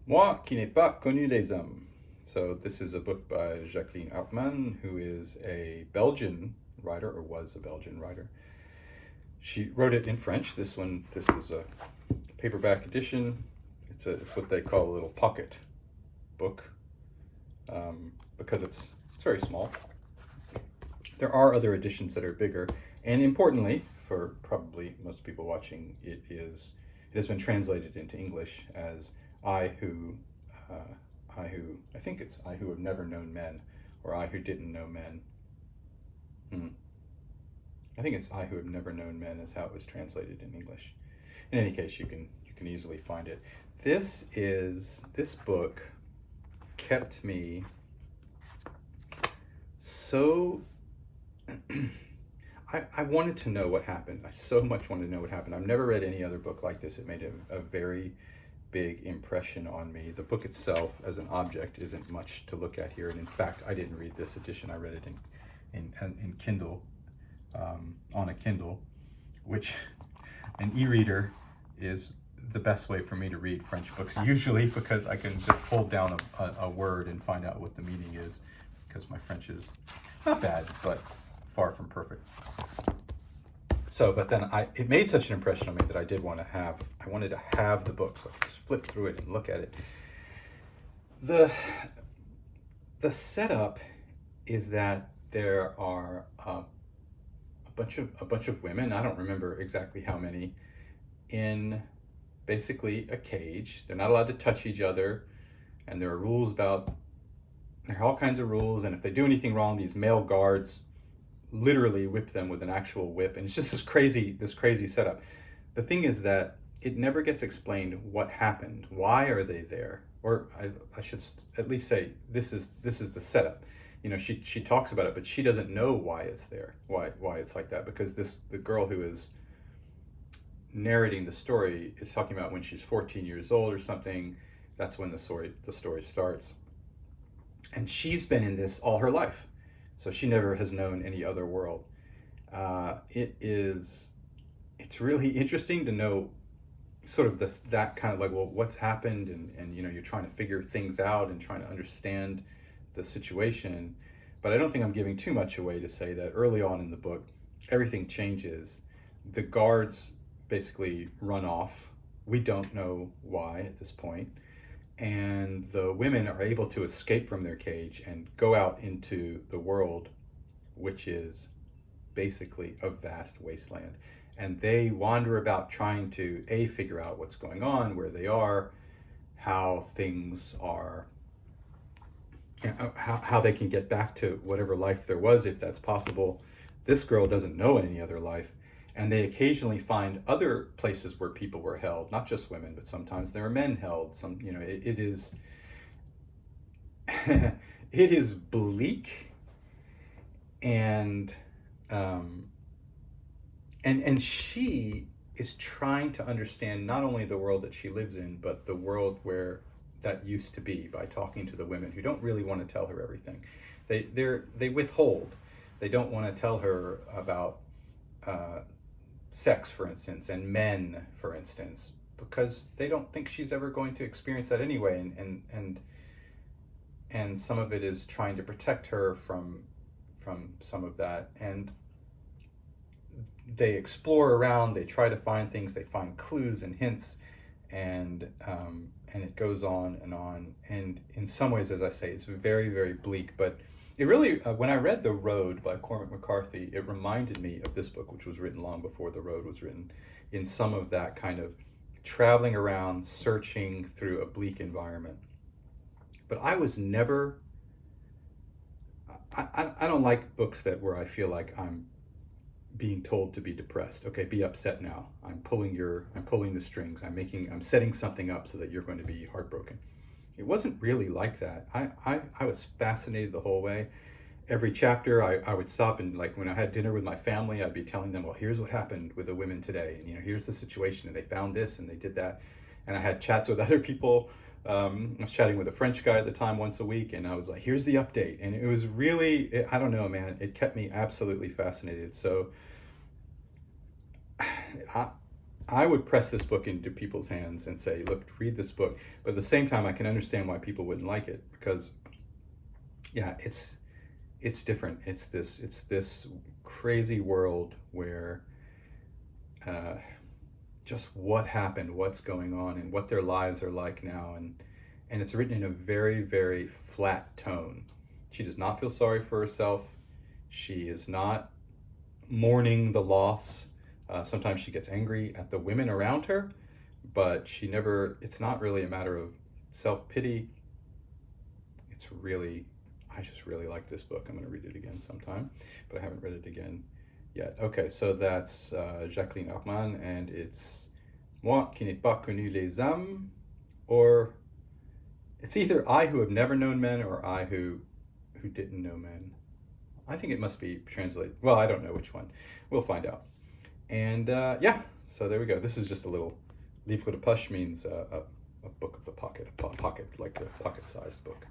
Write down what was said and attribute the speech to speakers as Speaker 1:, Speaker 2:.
Speaker 1: Moi qui n'ai pas connu les hommes. So this is a book by Jacqueline Harpman, who is a Belgian writer, or was a Belgian writer. She wrote it in French. This is a paperback edition. It's what they call a little pocket book, because it's very small. There are other editions that are bigger, and importantly, for probably most people watching, it has been translated into English as I who I think it's I who have never known men, or I who didn't know men. Hmm. I think it's I who have never known men is how it was translated in English. In any case, you can easily find it. This book kept me so I wanted to know what happened. I so much wanted to know what happened. I've never read any other book like this. It made a very big impression on me. The book itself, as an object, isn't much to look at here. And in fact, I didn't read this edition. I read it in Kindle, on a Kindle, which an e-reader is the best way for me to read French books, usually, because I can just hold down a word and find out what the meaning is, because my French is not bad, but far from perfect. So, but then it made such an impression on me that I wanted to have the book, so I could just flip through it and look at it. The setup is that there are a bunch of women. I don't remember exactly how many, in basically a cage. They're not allowed to touch each other, and there are all kinds of rules. And if they do anything wrong, these male guards literally whip them with an actual whip, and it's just this crazy setup. The thing is that it never gets explained what happened. Why are they there? Or I should at least say this is the setup. She talks about it, but she doesn't know why it's there, why it's like that, because the girl who is narrating the story is talking about when she's 14 years old or something. That's when the story starts, and she's been in this all her life. So she never has known any other world. It's really interesting to know sort of that kind of like, well, what's happened, and you're trying to figure things out and trying to understand the situation. But I don't think I'm giving too much away to say that early on in the book, everything changes. The guards basically run off. We don't know why at this point. And the women are able to escape from their cage and go out into the world, which is basically a vast wasteland. And they wander about trying to figure out what's going on, where they are, how things are, how they can get back to whatever life there was, if that's possible. This girl doesn't know any other life. And they occasionally find other places where people were held, not just women, but sometimes there are men held. It is it is bleak, and and she is trying to understand not only the world that she lives in, but the world where that used to be, by talking to the women who don't really want to tell her everything. They withhold. They don't want to tell her about sex, for instance, and men, for instance, because they don't think she's ever going to experience that anyway. And some of it is trying to protect her from some of that. And they explore around, they try to find things, they find clues and hints, and it goes on and on. And in some ways, as I say, it's very, very bleak. But it really, when I read The Road by Cormac McCarthy, it reminded me of this book, which was written long before The Road was written, in some of that kind of traveling around, searching through a bleak environment. But I was never, I don't like books where I feel like I'm being told to be depressed. Okay, be upset now. I'm pulling the strings. I'm setting something up so that you're going to be heartbroken. It wasn't really like that. I was fascinated the whole way. Every chapter, I would stop, and like when I had dinner with my family, I'd be telling them, well, here's what happened with the women today, and here's the situation, and they found this and they did that. And I had chats with other people. I was chatting with a French guy at the time once a week, and I was like, here's the update. And it was really, I don't know, man, it kept me absolutely fascinated. So I would press this book into people's hands and say, look, read this book. But at the same time, I can understand why people wouldn't like it, because yeah, it's different. It's this crazy world where uh, just what happened, what's going on, and what their lives are like now, and it's written in a very, very flat tone. She does not feel sorry for herself. She is not mourning the loss. Sometimes she gets angry at the women around her, but she never, it's not really a matter of self-pity. It's really, I just really like this book. I'm going to read it again sometime, but I haven't read it again yet. Okay, so that's Jacqueline Harpman, and it's Moi qui n'ai pas connu les hommes, or it's either I who have never known men, or I who didn't know men. I think it must be translated. Well, I don't know which one. We'll find out. And yeah, so there we go. This is just a little livre de poche, means a book of the pocket, a pocket, like a pocket-sized book.